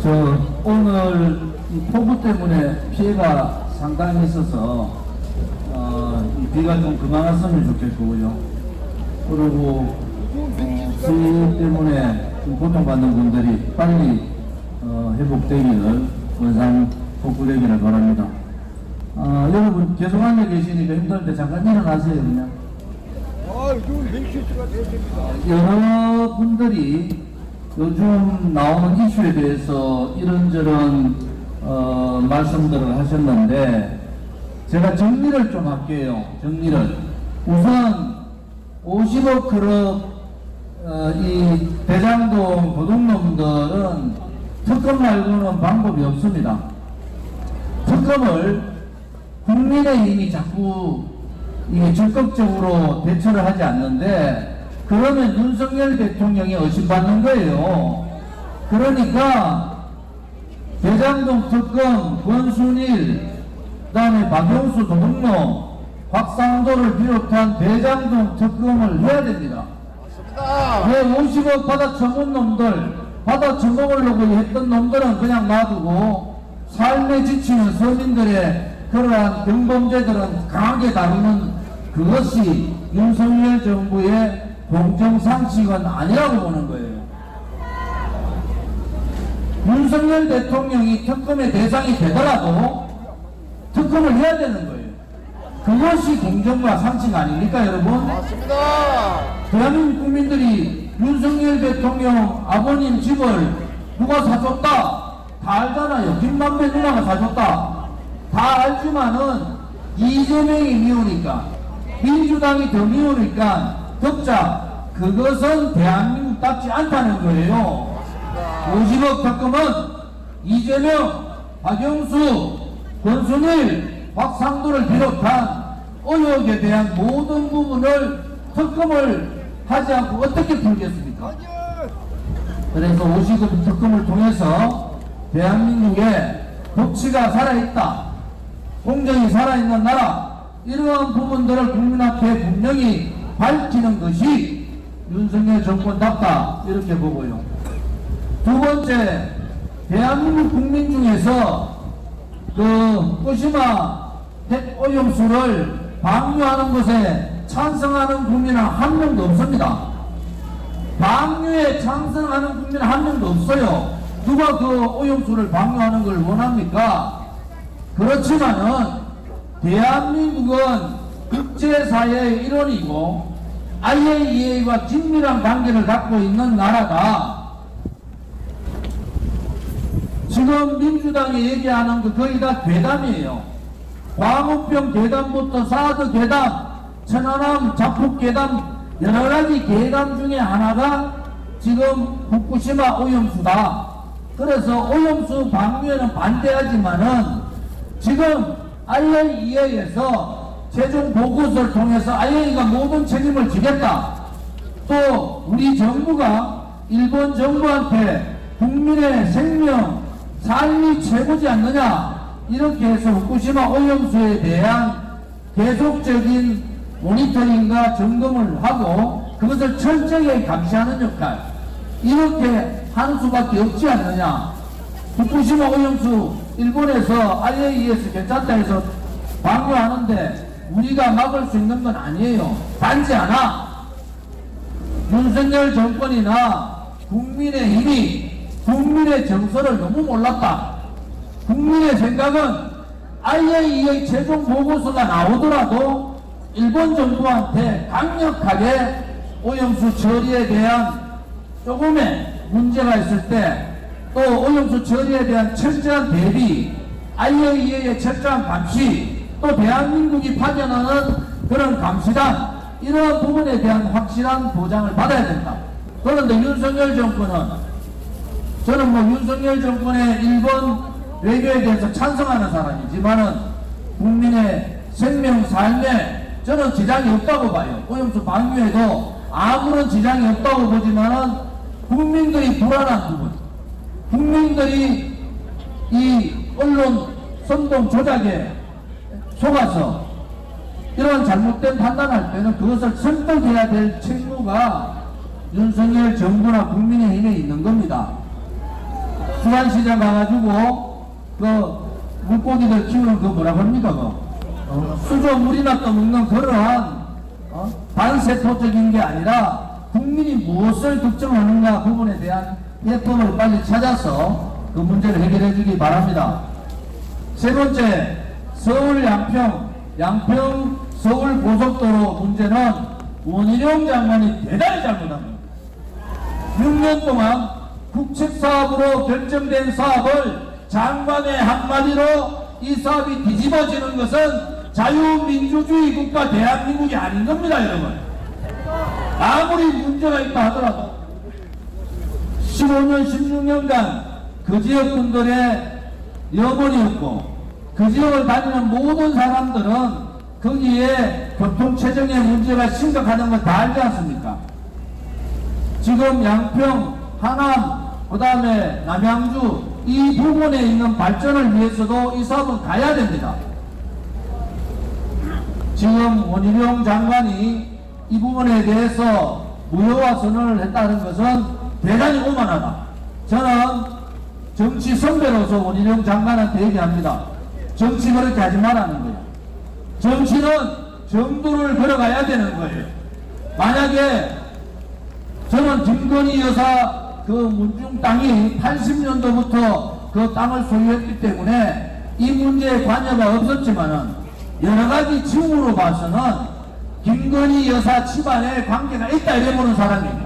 오늘 이 폭우 때문에 피해가 상당히 있어서 이 비가 좀 그만 왔으면 좋겠고요. 그리고 수위 때문에 좀 고통받는 분들이 빨리 회복되기를 원상 복구되기를 바랍니다. 여러분 계속 앉아 계시니까 힘들때 잠깐 일어나세요. 그냥. 여러분들이 요즘 나오는 이슈에 대해서 이런저런 말씀들을 하셨는데 제가 정리를 좀 할게요. 정리를. 우선 50억 클럽 이 대장동 도둑놈들은 특검 말고는 방법이 없습니다. 특검을 국민의힘이 자꾸 이게 적극적으로 대처를 하지 않는데 그러면 윤석열 대통령이 의심받는 거예요. 그러니까 대장동 특검, 권순일, 그 다음에 박영수 도둑놈, 곽상도를 비롯한 대장동 특검을 해야 됩니다. 왜 50억 받아 처분 놈들, 받아 처먹으려고 했던 놈들은 그냥 놔두고 삶에 지치는 서민들의 그러한 경범죄들은 강하게 다루는 그것이 윤석열 정부의 공정상식은 아니라고 보는 거예요. 윤석열 대통령이 특검의 대상이 되더라도 특검을 해야 되는 거예요. 그것이 공정과 상식 아닙니까, 여러분? 맞습니다. 대한민국 국민들이 윤석열 대통령 아버님 집을 누가 사줬다? 다 알잖아요. 김만배 누나가 사줬다. 다 알지만은 이재명이 미우니까, 민주당이 더 미우니까 덕자, 그것은 대한민국답지 않다는 거예요. 50억 특검은 이재명, 박영수, 권순일, 박상도를 비롯한 의혹에 대한 모든 부분을 특검을 하지 않고 어떻게 풀겠습니까? 그래서 50억 특검을 통해서 대한민국에 법치가 살아있다, 공정이 살아있는 나라, 이러한 부분들을 국민 앞에 분명히 밝히는 것이 윤석열 정권답다, 이렇게 보고요. 두 번째, 대한민국 국민 중에서 그 fukushima 핵 오염수를 방류하는 것에 찬성하는 국민은 한 명도 없습니다. 방류에 찬성하는 국민은 한 명도 없어요. 누가 그 오염수를 방류하는 걸 원합니까? 그렇지만은 대한민국은 국제사회의 일원이고 IAEA와 긴밀한 관계를 갖고 있는 나라가 지금 민주당이 얘기하는 거 거의 다 괴담이에요. 광우병 괴담부터 사드 괴담, 천안함 자폭 괴담, 여러가지 괴담 중에 하나가 지금 후쿠시마 오염수다. 그래서 오염수 방류에는 반대하지만은 지금 IAEA에서 최종 보고서를 통해서 IAEA가 모든 책임을 지겠다. 또 우리 정부가 일본 정부한테 국민의 생명, 삶이 최고지 않느냐, 이렇게 해서 후쿠시마 오염수에 대한 계속적인 모니터링과 점검을 하고 그것을 철저히 감시하는 역할, 이렇게 하는 수밖에 없지 않느냐. 후쿠시마 오염수 일본에서 IAEA에서 괜찮다 해서 방류하는데 우리가 막을 수 있는 건 아니에요. 단지 하나, 윤석열 정권이나 국민의힘이 국민의 정서를 너무 몰랐다. 국민의 생각은 IAEA 최종 보고서가 나오더라도 일본 정부한테 강력하게 오염수 처리에 대한 조금의 문제가 있을 때 또 오염수 처리에 대한 철저한 대비, IAEA의 철저한 감시, 또 대한민국이 파견하는 그런 감시단, 이러한 부분에 대한 확실한 보장을 받아야 된다. 그런데 윤석열 정권은, 저는 뭐 윤석열 정권의 일본 외교에 대해서 찬성하는 사람이지만은 국민의 생명, 삶에 저는 지장이 없다고 봐요. 오염수 방류에도 아무런 지장이 없다고 보지만은 국민들이 불안한 부분, 국민들이 이 언론 선동 조작에 속아서 이런 잘못된 판단할 때는 그것을 설득해야 될 책무가 윤석열 정부나 국민의힘에 있는 겁니다. 수산시장 가가지고 그 물고기들 키우는 그 뭐라고 합니까 수조 물이나 떠먹는 그러한 반세포적인 게 아니라 국민이 무엇을 걱정하는가 부분에 대한 해법을 빨리 찾아서 그 문제를 해결해 주기 바랍니다. 세 번째, 서울 양평 서울 고속도로 문제는 원희룡 장관이 대단히 잘못합니다. 6년 동안 국책사업으로 결정된 사업을 장관의 한마디로 이 사업이 뒤집어지는 것은 자유민주주의 국가 대한민국이 아닌 겁니다, 여러분. 아무리 문제가 있다 하더라도 15년, 16년간 그 지역 분들의 염원이었고 그 지역을 다니는 모든 사람들은 거기에 교통체증의 문제가 심각하다는 걸 다 알지 않습니까? 지금 양평, 하남, 그 다음에 남양주 이 부분에 있는 발전을 위해서도 이 사업은 가야 됩니다. 지금 원희룡 장관이 이 부분에 대해서 무효화 선언을 했다는 것은 대단히 오만하다. 저는 정치 선배로서 원희룡 장관한테 얘기합니다. 정치 그렇게 하지 말라는 거예요. 정치는 정도를 걸어가야 되는 거예요. 만약에 저는 김건희 여사 그 문중 땅이 80년도부터 그 땅을 소유했기 때문에 이 문제에 관여가 없었지만은 여러 가지 징후로 봐서는 김건희 여사 집안에 관계가 있다 이래 보는 사람이고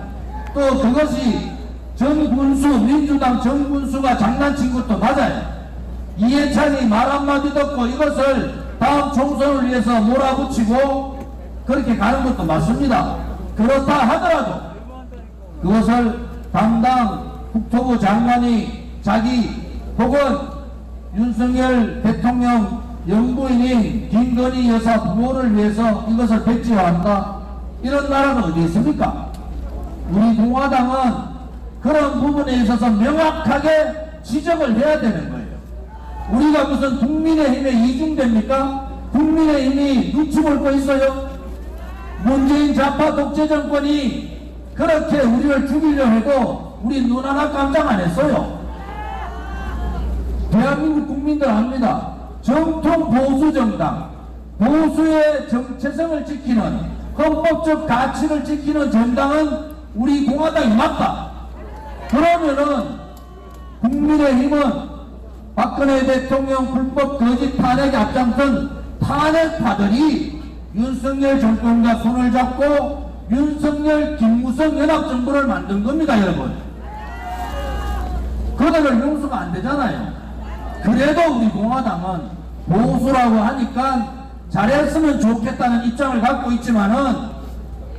또 그것이 정군수 민주당 정군수가 장난친 것도 맞아요. 이해찬이 말 한마디 듣고 이것을 다음 총선을 위해서 몰아붙이고 그렇게 가는 것도 맞습니다. 그렇다 하더라도 그것을 담당 국토부 장관이 자기 혹은 윤석열 대통령 영부인인 김건희 여사 부모를 위해서 이것을 백지화한다. 이런 나라는 어디 있습니까? 우리 공화당은 그런 부분에 있어서 명확하게 지적을 해야 되는 거예요. 우리가 무슨 국민의힘에 이중됩니까? 국민의힘이 눈치 볼 거 있어요? 문재인 좌파 독재 정권이 그렇게 우리를 죽이려 해도 우리 눈 하나 깜짝 안 했어요. 대한민국 국민들 압니다. 정통 보수 정당, 보수의 정체성을 지키는 헌법적 가치를 지키는 정당은 우리 공화당이 맞다. 그러면은 국민의힘은 박근혜 대통령 불법 거짓 탄핵에 앞장선 탄핵파들이 윤석열 정권과 손을 잡고 윤석열 김무성 연합정부를 만든 겁니다, 여러분. 그들을 용서가 안 되잖아요. 그래도 우리 공화당은 보수라고 하니까 잘했으면 좋겠다는 입장을 갖고 있지만은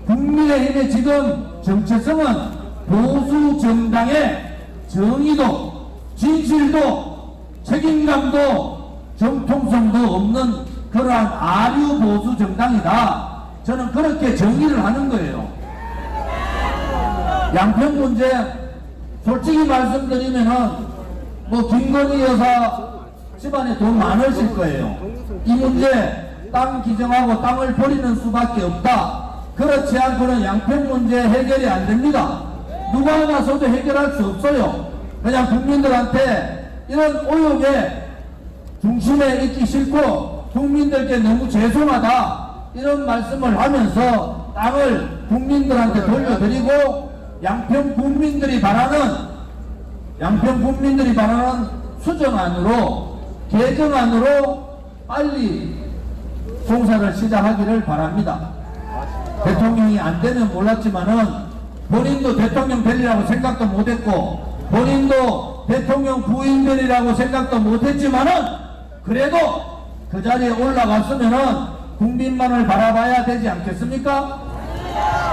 국민의힘의 지금 정체성은 보수 정당의 정의도 진실도 책임감도 정통성도 없는 그러한 아류 보수 정당이다. 저는 그렇게 정의를 하는 거예요. 양평 문제 솔직히 말씀드리면은 뭐 김건희 여사 집안에 돈 많으실 거예요. 이 문제 땅 기증하고 땅을 버리는 수밖에 없다. 그렇지 않고는 양평 문제 해결이 안 됩니다. 누가 나서도 해결할 수 없어요. 그냥 국민들한테 이런 오욕의 중심에 있기 싫고 국민들께 너무 죄송하다 이런 말씀을 하면서 땅을 국민들한테 돌려드리고 양평 국민들이 바라는 수정안으로 개정안으로 빨리 공사를 시작하기를 바랍니다. 대통령이 안 되면 몰랐지만은 본인도 대통령 되리라고 생각도 못했고 본인도 대통령 부인 되리라고 생각도 못했지만은 그래도 그 자리에 올라갔으면은 국민만을 바라봐야 되지 않겠습니까?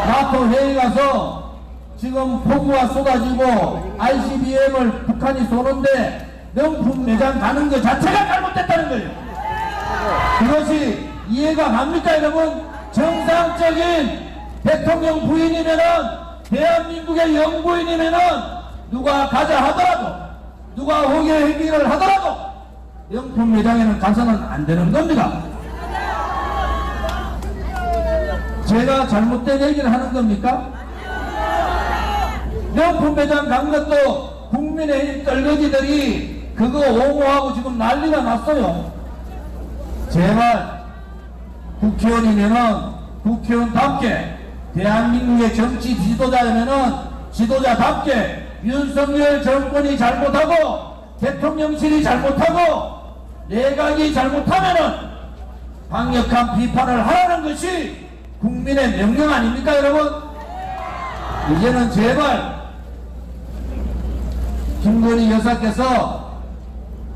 나토 회의 가서 지금 폭우가 쏟아지고 ICBM을 북한이 쏘는데 명품 매장 가는 것 자체가 잘못됐다는 거예요. 그것이 이해가 갑니까, 여러분? 정상적인 대통령 부인이면은 대한민국의 영부인이면은 누가 가자 하더라도 누가 호계 회기를 하더라도 명품 매장에는 가서는 안 되는 겁니다. 제가 잘못된 얘기를 하는 겁니까? 명품 매장 간 것도 국민의힘 떨거지들이 그거 옹호하고 지금 난리가 났어요. 제발 국회의원이면은 국회의원답게, 대한민국의 정치 지도자면은 지도자답게 윤석열 정권이 잘못하고 대통령실이 잘못하고 내각이 잘못하면은 강력한 비판을 하라는 것이 국민의 명령 아닙니까, 여러분? 이제는 제발 김건희 여사께서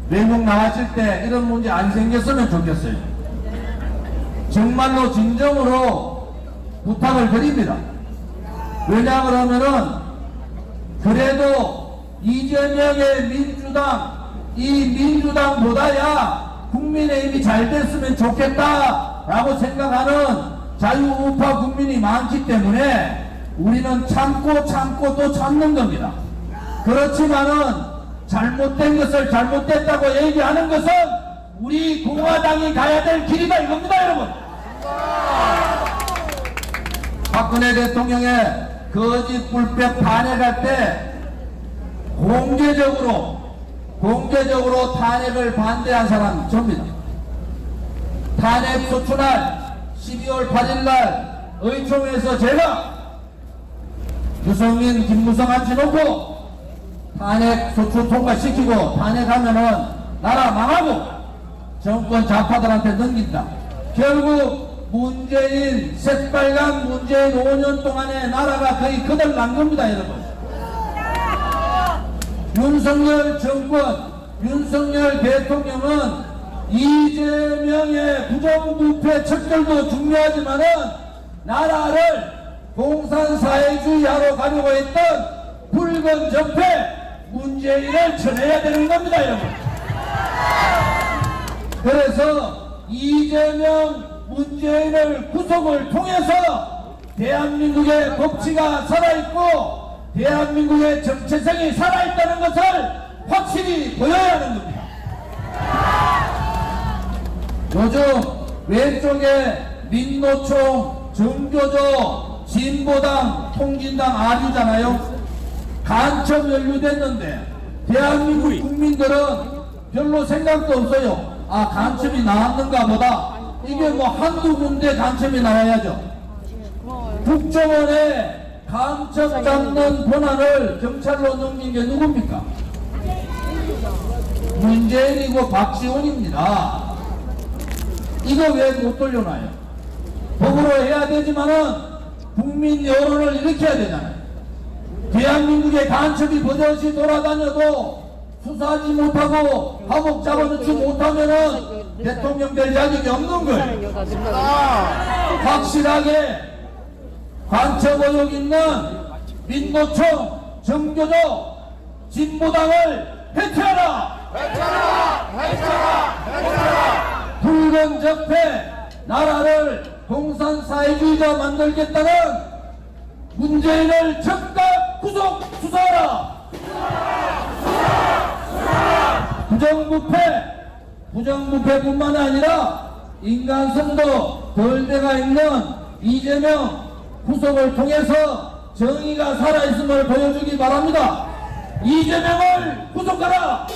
외국 나가실 때 이런 문제 안 생겼으면 좋겠어요. 정말로 진정으로 부탁을 드립니다. 왜냐 그러면은 그래도 이재명의 민주당, 이 민주당보다야 국민의힘이 잘 됐으면 좋겠다라고 생각하는 자유우파 국민이 많기 때문에 우리는 참고 또 참는 겁니다. 그렇지만은 잘못된 것을 잘못됐다고 얘기하는 것은 우리 공화당이 가야 될 길이다 이겁니다, 여러분. 박근혜 대통령의 거짓 불법 탄핵할 때 공개적으로 탄핵을 반대한 사람 접니다. 탄핵 소추날 12월 8일날 의총에서 제가 유승민, 김무성 앉혀놓고 탄핵 소추 통과시키고 탄핵하면은 나라 망하고 정권 좌파들한테 넘긴다. 결국 문재인, 새빨간 문재인 5년 동안에 나라가 거의 거덜난 겁니다, 여러분. 윤석열 정권, 윤석열 대통령은 이재명의 부정부패 척결도 중요하지만은 나라를 공산사회주의하러 가려고 했던 붉은 적폐 문재인을 쳐내야 되는 겁니다, 여러분. 그래서 이재명, 문재인을 구속을 통해서 대한민국의 법치가 살아있고 대한민국의 정체성이 살아있다는 것을 확실히 보여야 하는 겁니다. 요즘 왼쪽에 민노총, 정교조, 진보당, 통진당 아류잖아요. 간첩 연루됐는데 대한민국 국민들은 별로 생각도 없어요. 아, 간첩이 나왔는가 보다. 이게 뭐 한두 군데 간첩이 나와야죠. 국정원에 간첩 잡는 권한을 경찰로 넘긴 게 누굽니까? 문재인이고 박지원입니다. 이거 왜 못 돌려놔요? 법으로 해야 되지만은 국민 여론을 일으켜야 되잖아요. 대한민국의 간첩이 버젓이 돌아다녀도 수사하지 못하고 감옥 잡아놓지 못하면은 대통령 될 자격이 없는 거예요. 확실하게 간첩 의혹 있는 민노총, 정교조, 진보당을 해체하라! 붉은 적폐, 나라를 공산사회주의자 만들겠다는 문재인을 즉각 구속 수사하라! 부정부패뿐만 아니라 인간성도 덜 돼가 있는 이재명 구속을 통해서 정의가 살아있음을 보여주기 바랍니다. 이재명을 구속하라!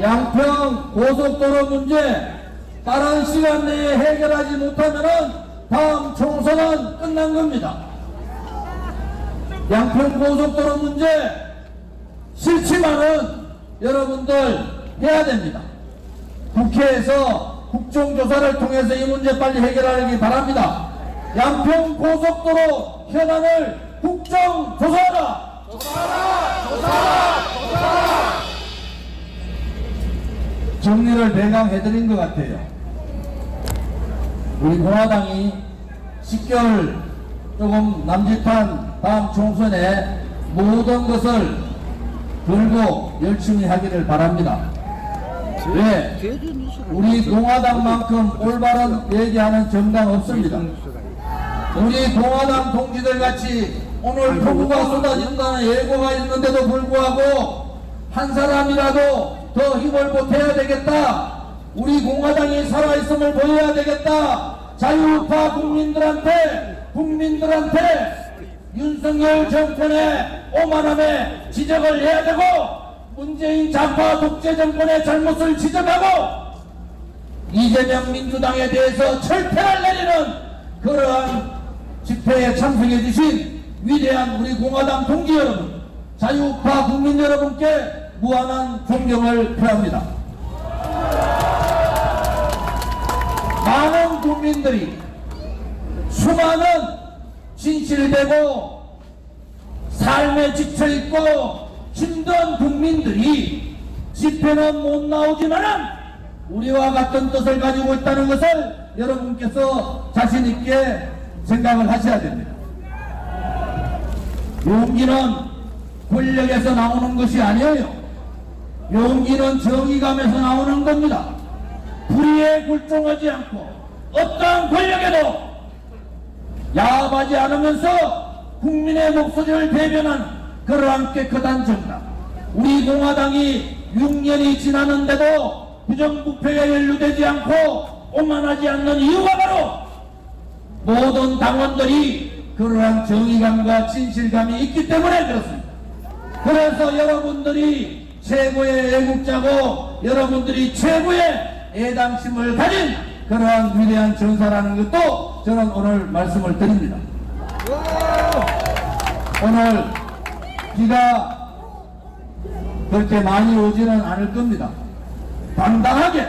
양평 고속도로 문제 빠른 시간 내에 해결하지 못하면 다음 총선은 끝난 겁니다. 양평 고속도로 문제 싫지만은 여러분들 해야 됩니다. 국회에서 국정조사를 통해서 이 문제 빨리 해결하기 바랍니다. 양평 고속도로 현안을 국정조사하라! 정리를 대강 해드린 것 같아요. 우리 공화당이 10개월 조금 남짓한 다음 총선에 모든 것을 걸고 열심히 하기를 바랍니다. 왜? 우리 공화당만큼 올바른 얘기하는 정당 없습니다. 우리 공화당 동지들 같이 오늘 폭우가 쏟아진다는 예고가 있는데도 불구하고 한 사람이라도 더 힘을 보태야 되겠다. 우리 공화당이 살아있음을 보여야 되겠다. 자유우파 국민들한테 윤석열 정권의 오만함에 지적을 해야 되고, 문재인 좌파 독재 정권의 잘못을 지적하고, 이재명 민주당에 대해서 철퇴를 내리는 그러한 집회에 참석해 주신 위대한 우리 공화당 동지 여러분, 자유우파 국민 여러분께 무한한 존경을 표합니다. 많은 국민들이, 수많은 진실되고 삶에 지쳐있고 힘든 국민들이 집회는 못 나오지만은 우리와 같은 뜻을 가지고 있다는 것을 여러분께서 자신있게 생각을 하셔야 됩니다. 용기는 권력에서 나오는 것이 아니에요. 용기는 정의감에서 나오는 겁니다. 불의에 굴종하지 않고 어떠한 권력에도 야합하지 않으면서 국민의 목소리를 대변하는 그러한 깨끗한 정당, 우리 공화당이 6년이 지났는데도 부정부패에 연루되지 않고 오만하지 않는 이유가 바로 모든 당원들이 그러한 정의감과 진실감이 있기 때문에 그렇습니다. 그래서 여러분들이 최고의 애국자고 여러분들이 최고의 애당심을 가진 그러한 위대한 전사라는 것도 저는 오늘 말씀을 드립니다. 오늘 비가 그렇게 많이 오지는 않을 겁니다. 당당하게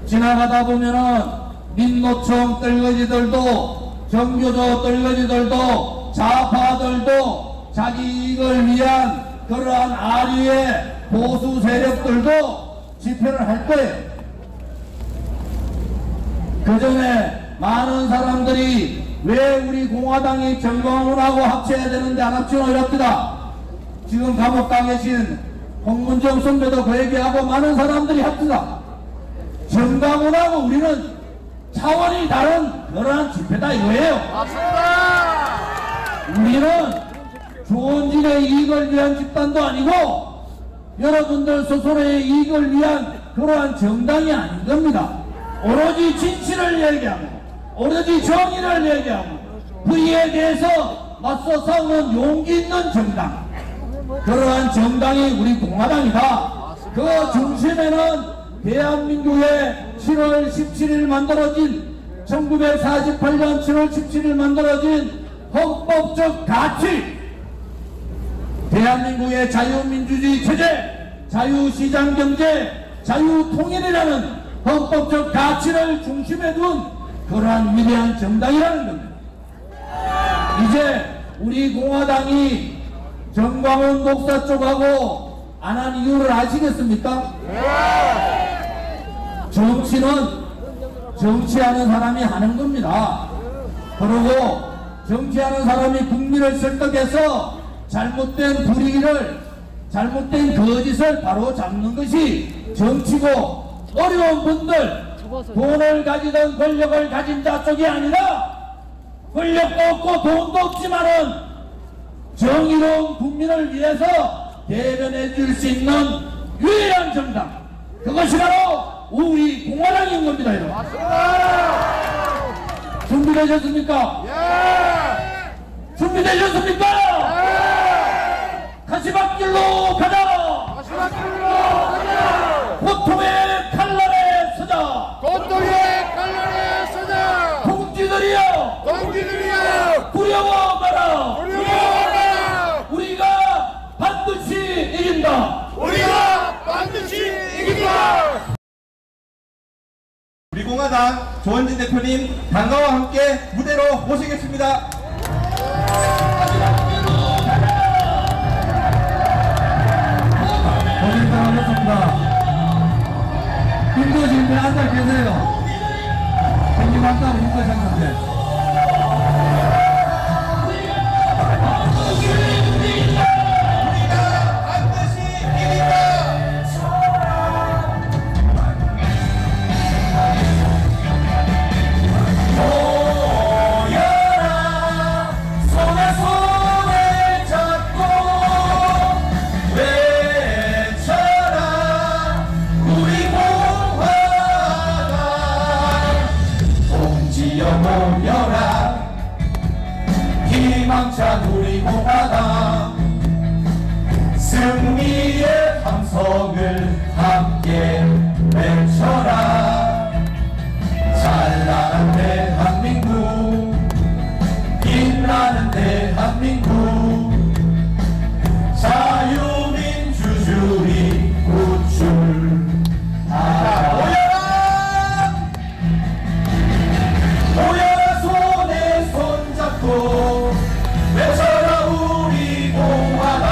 지나가다 보면은 민노총 떨거지들도, 정교조 떨거지들도, 좌파들도, 자기 이익을 위한 그러한 아류의 보수 세력들도 집회를 할 거예요. 그 전에 많은 사람들이 왜 우리 공화당이 정광훈하고 합쳐야 되는데 안 합치노 이럽니다. 지금 감옥 가 계신 홍문정 선배도 그 얘기하고 많은 사람들이 합니다. 정광훈하고 우리는 차원이 다른 그러한 집회다 이거예요. 맞습니다. 우리는 좋은 일의 이익을 위한 집단도 아니고 여러분들 스스로의 이익을 위한 그러한 정당이 아닌 겁니다. 오로지 진실을 얘기하고 오로지 정의를 얘기하고 불의에 대해서 맞서 싸우는 용기 있는 정당, 그러한 정당이 우리 공화당이다. 그 중심에는 대한민국의 7월 17일 만들어진 1948년 7월 17일 만들어진 헌법적 가치, 대한민국의 자유민주주의 체제, 자유시장경제, 자유통일이라는 헌법적 가치를 중심에 둔 그러한 위대한 정당이라는 겁니다. 이제 우리 공화당이 정광훈 목사 쪽하고 안 한 이유를 아시겠습니까? 정치는 정치하는 사람이 하는 겁니다. 그리고 정치하는 사람이 국민을 설득해서 잘못된 불의를, 잘못된 거짓을 바로 잡는 것이 정치고, 어려운 분들, 돈을 가지던 권력을 가진 자 쪽이 아니라 권력도 없고 돈도 없지만은 정의로운 국민을 위해서 대변해 줄 수 있는 유일한 정당, 그것이 바로 우리 공화당인 겁니다. 여러분. 준비되셨습니까? 예! 준비되셨습니까? 예! 가시밭길로 가자! 가시밭길로 가자! 고통의 칼날에 서자! 고통의 칼날에 서자! 동지들이여! 동지들이여! 두려워 마라! 두려워 마라! 우리가 반드시 이긴다! 우리가 반드시 이긴다! 우리 공화당 조원진 대표님 당가와 함께 무대로 모시겠습니다. 고생하셨습니다. 힘드신데 앉아 계세요. 생기만큼 힘드셨는데. 모여 우리의 함성을 함께 외쳐라. 찬란한 대한민국, 빛나는 대한민국, 자유민주주의 구출하라. 모여라 손에 손잡고 외쳐라 우리 공화당.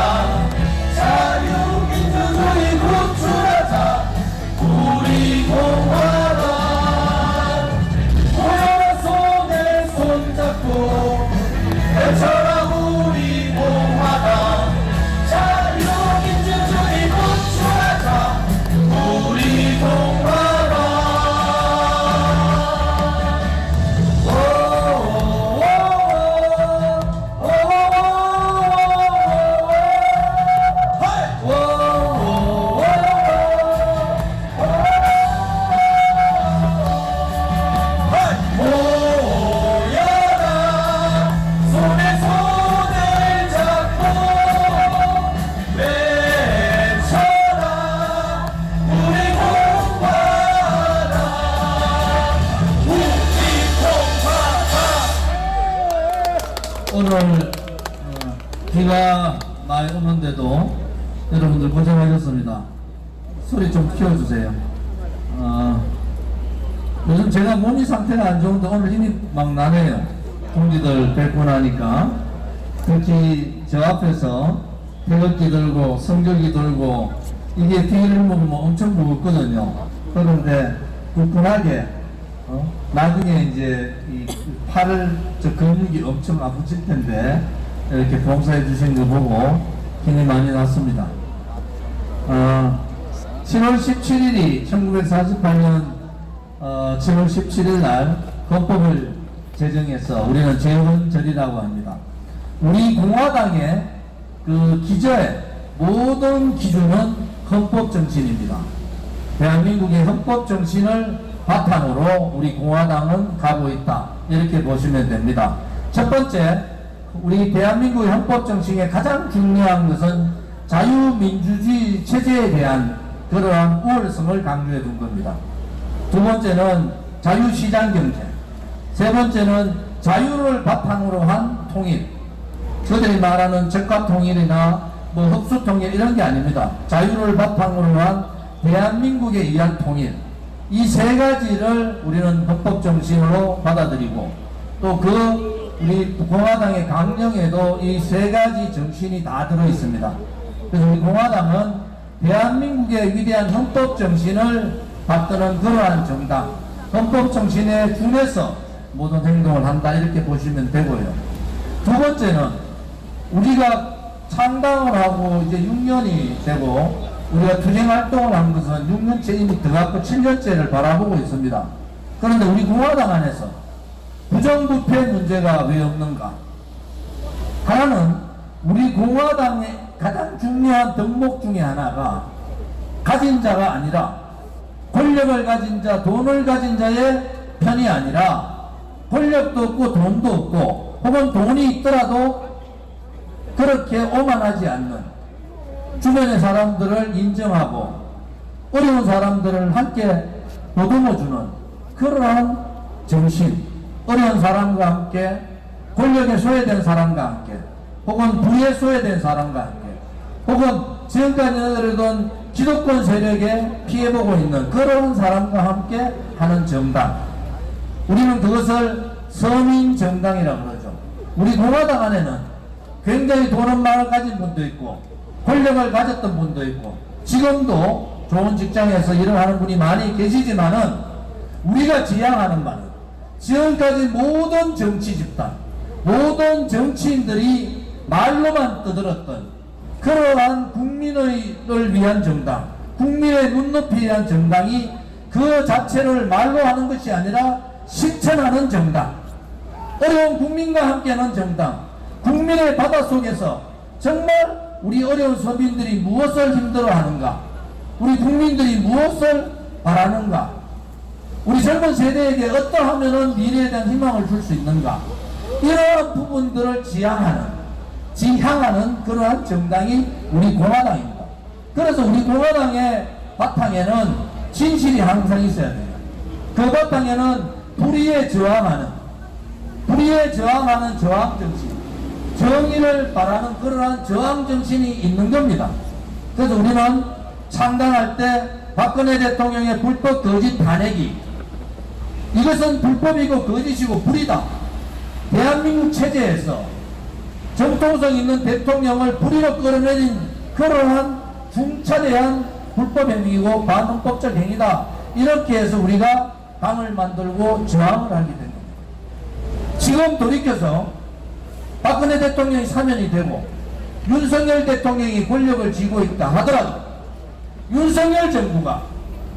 자유민주주의 구출하자 우리 공화당. 모여라 손에 손잡고 외쳐라 우리 공화당. 자유민주주의 구출하자 우리 공화당. 오늘 비가 많이 오는데도 여러분들 고생하셨습니다. 소리 좀 키워주세요. 요즘 제가 몸이 상태가 안 좋은데 오늘 힘이 막 나네요. 동지들 뵙고 나니까. 특히 저 앞에서 태극기 들고 성격기 들고 이게 뒤를 먹으면 엄청 무겁거든요. 그런데 굳건하게 나중에 이제 이 팔을 저 근육이 엄청 아프실 텐데 이렇게 봉사해 주신 거 보고 힘이 많이 났습니다. 7월 17일이 1948년 7월 17일 날 헌법을 제정해서 우리는 재헌절이라고 합니다. 우리 공화당의 그 기저의 모든 기준은 헌법 정신입니다. 대한민국의 헌법 정신을 바탕으로 우리 공화당은 가고 있다, 이렇게 보시면 됩니다. 첫 번째, 우리 대한민국의 헌법 정신의 가장 중요한 것은 자유민주주의 체제에 대한 그러한 우월성을 강조해 둔 겁니다. 두 번째는 자유시장경제, 세 번째는 자유를 바탕으로 한 통일, 저들이 말하는 적합통일이나 뭐 흡수통일 이런 게 아닙니다. 자유를 바탕으로 한 대한민국에 의한 통일, 이 세 가지를 우리는 헌법 정신으로 받아들이고 또 우리 공화당의 강령에도 이 세 가지 정신이 다 들어 있습니다. 그래서 우리 공화당은 대한민국의 위대한 헌법 정신을 받드는 그러한 정당, 헌법 정신에 준해서 모든 행동을 한다, 이렇게 보시면 되고요. 두 번째는 우리가 창당을 하고 이제 6년이 되고 우리가 투쟁 활동을 한 것은 6년째 이미 들어갔고 7년째를 바라보고 있습니다. 그런데 우리 공화당 안에서 부정부패 문제가 왜 없는가? 하나는 우리 공화당의 가장 중요한 덕목 중에 하나가 가진 자가 아니라 권력을 가진 자, 돈을 가진 자의 편이 아니라 권력도 없고 돈도 없고 혹은 돈이 있더라도 그렇게 오만하지 않는 주변의 사람들을 인정하고 어려운 사람들을 함께 보듬어주는 그러한 정신, 어려운 사람과 함께 권력에 소외된 사람과 함께 혹은 부에 소외된 사람과 함께 혹은 지금까지 너희들은 기득권 세력에 피해보고 있는 그런 사람과 함께 하는 정당, 우리는 그것을 서민정당이라고 그러죠. 우리 공화당 안에는 굉장히 돈은 많이 가진 분도 있고 권력을 가졌던 분도 있고 지금도 좋은 직장에서 일을 하는 분이 많이 계시지만은 우리가 지향하는 바는 지금까지 모든 정치 집단, 모든 정치인들이 말로만 떠들었던 그러한 국민을 위한 정당, 국민의 눈높이에 대한 정당이 그 자체를 말로 하는 것이 아니라 실천하는 정당, 어려운 국민과 함께하는 정당, 국민의 바닷속에서 정말 우리 어려운 서민들이 무엇을 힘들어하는가, 우리 국민들이 무엇을 바라는가, 우리 젊은 세대에게 어떠하면 미래에 대한 희망을 줄 수 있는가, 이러한 부분들을 지향하는 그러한 정당이 우리 공화당입니다. 그래서 우리 공화당의 바탕에는 진실이 항상 있어야 돼요. 그 바탕에는 불의에 저항하는 저항 정신, 정의를 바라는 그러한 저항 정신이 있는 겁니다. 그래서 우리는 창당할 때 박근혜 대통령의 불법 거짓 탄핵이, 이것은 불법이고 거짓이고 불이다. 대한민국 체제에서 정통성 있는 대통령을 불의로 끌어내린 그러한 중차대한 불법 행위이고 반헌법적 행위다. 이렇게 해서 우리가 당을 만들고 저항을 하게 된 겁니다. 지금 돌이켜서 박근혜 대통령이 사면이 되고 윤석열 대통령이 권력을 쥐고 있다 하더라도 윤석열 정부가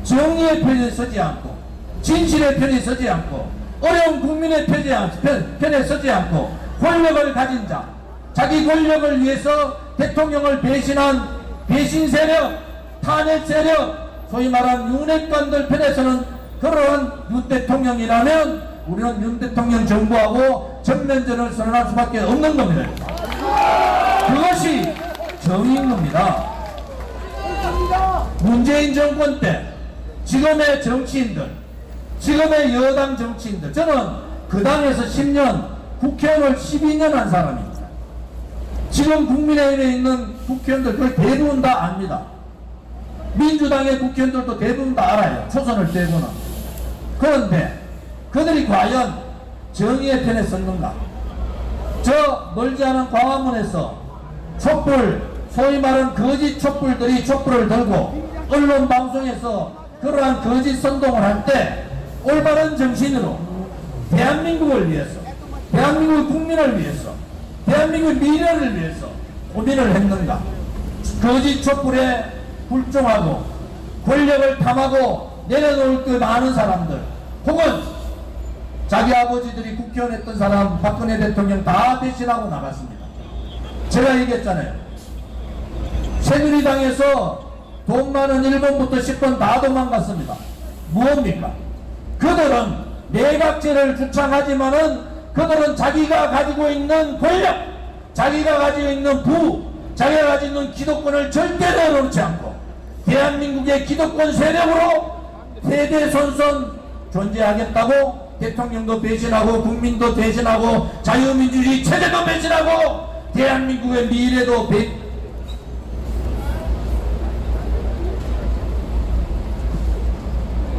정의의 편에 서지 않고 진실의 편에 서지 않고 어려운 국민의 편에 서지 않고 권력을 가진 자, 자기 권력을 위해서 대통령을 배신한 배신 세력, 탄핵 세력, 소위 말하는 윤핵관들 편에서는 그러한 윤 대통령이라면 우리는 윤 대통령 정부하고 전면전을 선언할 수밖에 없는 겁니다. 그것이 정의인 겁니다. 문재인 정권 때 지금의 정치인들, 지금의 여당 정치인들, 저는 그 당에서 10년, 국회의원을 12년 한 사람입니다. 지금 국민의힘에 있는 국회의원들 거의 대부분 다 압니다. 민주당의 국회의원들도 대부분 다 알아요. 초선을 떼고는. 그런데 그들이 과연 정의의 편에 섰는가? 저 멀지 않은 광화문에서 촛불, 소위 말하는 거짓 촛불들이 촛불을 들고 언론 방송에서 그러한 거짓 선동을 할 때 올바른 정신으로 대한민국을 위해서, 대한민국 국민을 위해서, 대한민국의 미래를 위해서 고민을 했는가? 거짓 촛불에 불종하고 권력을 탐하고 내려놓을 그 많은 사람들, 혹은 자기 아버지들이 국회의원 했던 사람 박근혜 대통령 다 배신하고 나갔습니다. 제가 얘기했잖아요. 새누리당에서 돈 많은 1번부터 10번 다 도망갔습니다. 무엇입니까? 그들은 내각제를 주창하지만은 그들은 자기가 가지고 있는 권력, 자기가 가지고 있는 부, 자기가 가지고 있는 기득권을 절대 내려놓지 않고 대한민국의 기득권 세력으로 대대손손 존재하겠다고 대통령도 배신하고 국민도 배신하고 자유민주주의 체제도 배신하고 대한민국의 미래도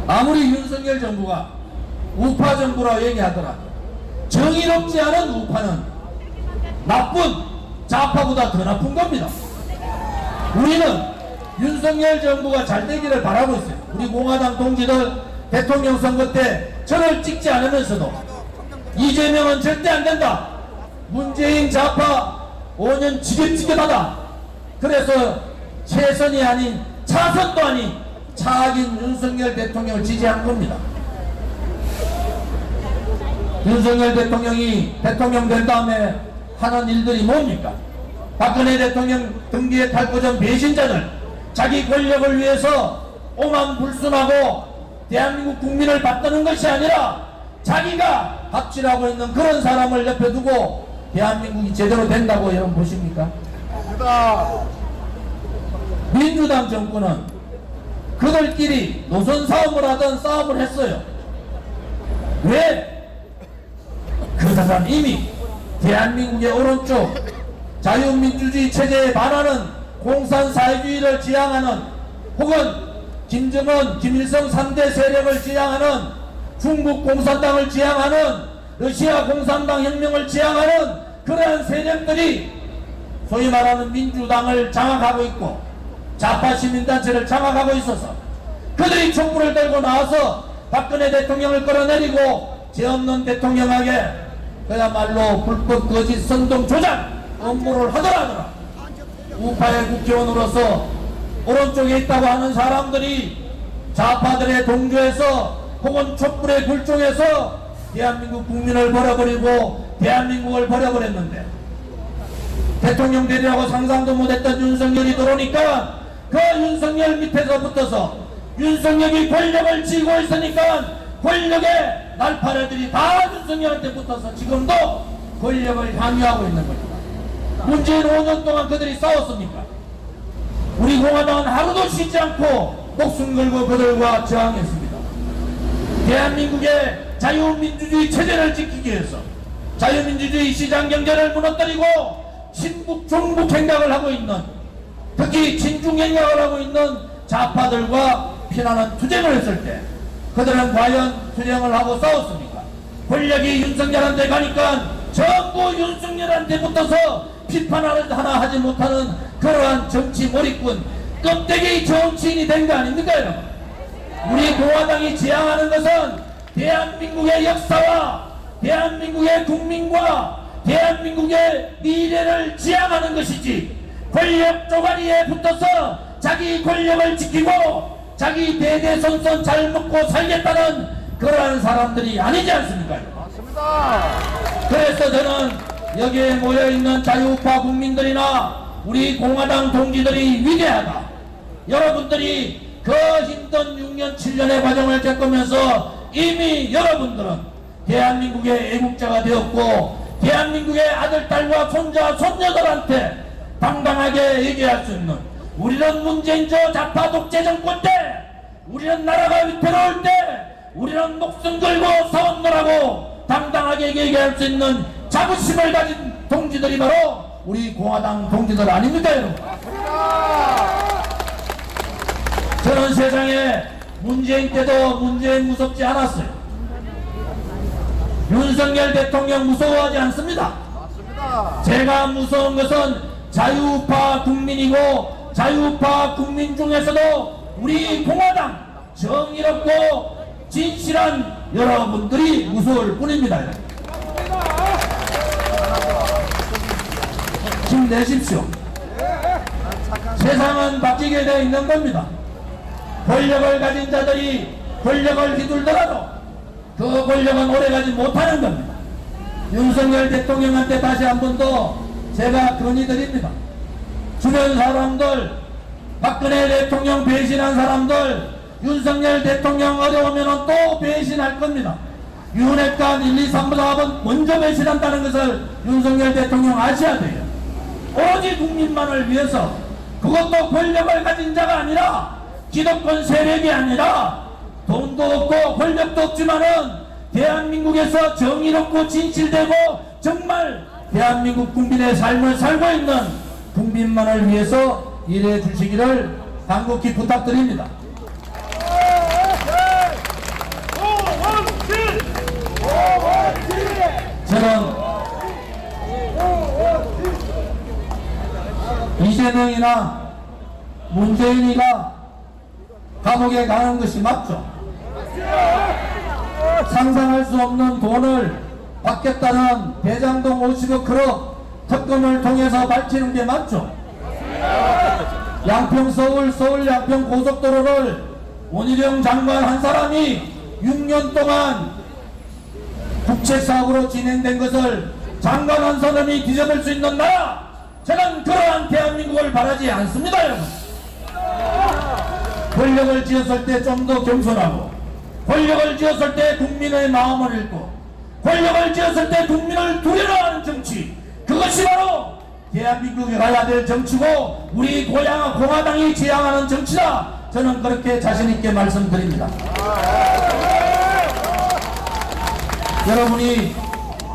아무리 윤석열 정부가 우파 정부라고 얘기하더라도 정의롭지 않은 우파는 나쁜 좌파보다 더 나쁜 겁니다. 우리는 윤석열 정부가 잘 되기를 바라고 있어요. 우리 공화당 동지들 대통령 선거 때 저를 찍지 않으면서도 이재명은 절대 안 된다. 문재인 좌파 5년 지긋지긋하다. 그래서 최선이 아닌 차선도 아닌 차악인 윤석열 대통령을 지지한 겁니다. 윤석열 대통령이 대통령 된 다음에 하는 일들이 뭡니까? 박근혜 대통령 등뒤에 탈거전 배신자들, 자기 권력을 위해서 오만불순하고 대한민국 국민을 받드는 것이 아니라 자기가 합치라고 있는 그런 사람을 옆에 두고 대한민국이 제대로 된다고 여러분 보십니까? 민주당 정권은 그들끼리 노선 싸움을 하던 싸움을 했어요. 왜? 그 사람 이미 대한민국의 오른쪽 자유민주주의 체제에 반하는 공산사회주의를 지향하는, 혹은 김정은, 김일성 3대 세력을 지향하는, 중국 공산당을 지향하는, 러시아 공산당 혁명을 지향하는 그러한 세력들이 소위 말하는 민주당을 장악하고 있고 좌파 시민단체를 장악하고 있어서 그들이 촛불을 들고 나와서 박근혜 대통령을 끌어내리고 죄 없는 대통령에게 그야말로 불법 거짓 선동 조작 업무를 하더라더라. 우파의 국회의원으로서 오른쪽에 있다고 하는 사람들이 좌파들의 동조에서 혹은 촛불의 굴종에서 대한민국 국민을 버려버리고 대한민국을 버려버렸는데, 대통령 되리라고 상상도 못했던 윤석열이 들어오니까 그 윤석열 밑에서 붙어서 윤석열이 권력을 쥐고 있으니까 권력의 날파리들이 다 윤석열한테 붙어서 지금도 권력을 향유하고 있는 겁니다. 문재인 5년 동안 그들이 싸웠습니까? 우리 공화당은 하루도 쉬지 않고 목숨 걸고 그들과 저항했습니다. 대한민국의 자유민주주의 체제를 지키기 위해서 자유민주주의 시장경제를 무너뜨리고 친북 종북 행각을 하고 있는, 특히 친중 행각을 하고 있는 좌파들과 피나는 투쟁을 했을 때 그들은 과연 투쟁을 하고 싸웠습니까? 권력이 윤석열한테 가니까 전부 윤석열한테 붙어서 비판을 하나 하지 못하는 그러한 정치 몰입꾼 껍데기 정치인이 된 거 아닙니까 여러분? 우리 공화당이 지향하는 것은 대한민국의 역사와 대한민국의 국민과 대한민국의 미래를 지향하는 것이지, 권력 쪼가리에 붙어서 자기 권력을 지키고 자기 대대손손 잘 먹고 살겠다는 그러한 사람들이 아니지 않습니까? 맞습니다. 그래서 저는 여기에 모여있는 자유우파 국민들이나 우리 공화당 동지들이 위대하다. 여러분들이 그 힘든 6년 7년의 과정을 겪으면서 이미 여러분들은 대한민국의 애국자가 되었고 대한민국의 아들, 딸과 손자, 손녀들한테 당당하게 얘기할 수 있는, 우리는 문재인 저 좌파 독재 정권 때, 우리는 나라가 위태로울 때 우리는 목숨 걸고 싸웠노라고 당당하게 얘기할 수 있는 자부심을 가진 동지들이 바로 우리 공화당 동지들 아닙니까 여러분? 저는 세상에 문재인 때도 문재인 무섭지 않았어요. 윤석열 대통령 무서워하지 않습니다. 제가 무서운 것은 자유우파 국민이고 자유우파 국민 중에서도 우리 공화당 정의롭고 진실한 여러분들이 무서울 뿐입니다. 힘내십시오. 세상은 바뀌게 되어 있는 겁니다. 권력을 가진 자들이 권력을 휘둘더라도 그 권력은 오래가지 못하는 겁니다. 윤석열 대통령한테 다시 한 번 더 제가 건의드립니다. 주변 사람들, 박근혜 대통령 배신한 사람들, 윤석열 대통령 어려우면 또 배신할 겁니다. 윤핵관 1, 2, 3, 4번 먼저 배신한다는 것을 윤석열 대통령 아셔야 돼요. 오로지 국민만을 위해서, 그것도 권력을 가진 자가 아니라 기득권 세력이 아니라 돈도 없고 권력도 없지만은 대한민국에서 정의롭고 진실되고 정말 대한민국 국민의 삶을 살고 있는 국민만을 위해서 일해 주시기를 간곡히 부탁드립니다. 저는 이재명이나 문재인이가 감옥에 가는 것이 맞죠? 상상할 수 없는 돈을 받겠다는 대장동 50억 크롭 특검을 통해서 밝히는 게 맞죠? 양평 서울 양평 고속도로를 원희룡 장관 한 사람이 6년 동안 국책사업으로 진행된 것을 장관 한 사람이 뒤집을 수 있는 나라, 저는 그러한 대한민국을 바라지 않습니다 여러분. 권력을 쥐었을 때 좀 더 겸손하고, 권력을 쥐었을 때 국민의 마음을 읽고, 권력을 쥐었을 때 국민을 두려워하는 정치, 그것이 바로 대한민국에 가야 될 정치고 우리 고향 공화당이 지향하는 정치다. 저는 그렇게 자신있게 말씀드립니다. 여러분이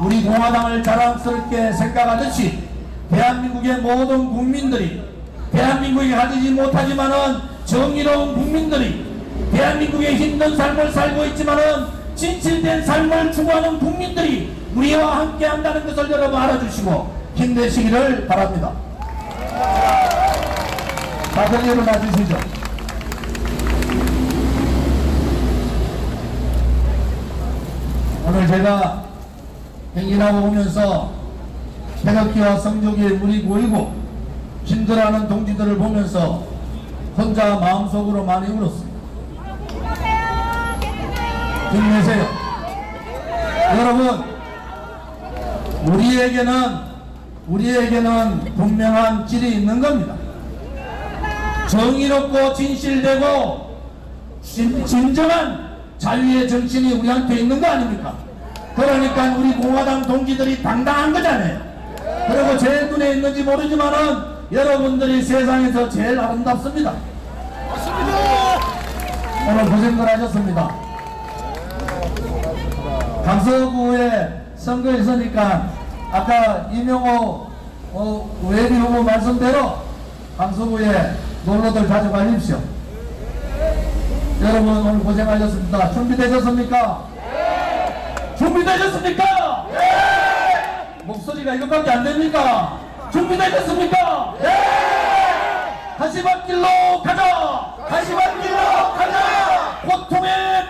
우리 공화당을 자랑스럽게 생각하듯이 대한민국의 모든 국민들이, 대한민국이 가지지 못하지만은 정의로운 국민들이, 대한민국의 힘든 삶을 살고 있지만은 진실된 삶을 추구하는 국민들이 우리와 함께 한다는 것을 여러분 알아주시고 힘내시기를 바랍니다. 다들 일어나 주시죠. 오늘 제가 행진하고 오면서 태극기와 성조기에 물이 고이고 힘들어하는 동지들을 보면서 혼자 마음속으로 많이 울었습니다. 힘내세요. 여러분, 우리에게는 분명한 길이 있는 겁니다. 정의롭고 진실되고 진정한 자유의 정신이 우리한테 있는 거 아닙니까? 그러니까 우리 공화당 동지들이 당당한 거잖아요. 그리고 제 눈에 있는지 모르지만은 여러분들이 세상에서 제일 아름답습니다. 맞습니다. 오늘 고생들 하셨습니다. 강서구에 선거에 있으니까 아까 이명호 외비 후보 말씀대로 강서구에 놀러들 자주 가십시오. 여러분 오늘 고생하셨습니다. 준비되셨습니까? 네! 준비되셨습니까? 네! 목소리가 이것밖에 안 됩니까? 준비되셨습니까? 네! 가시밭길로 가자! 가시밭길로 가자! 고통의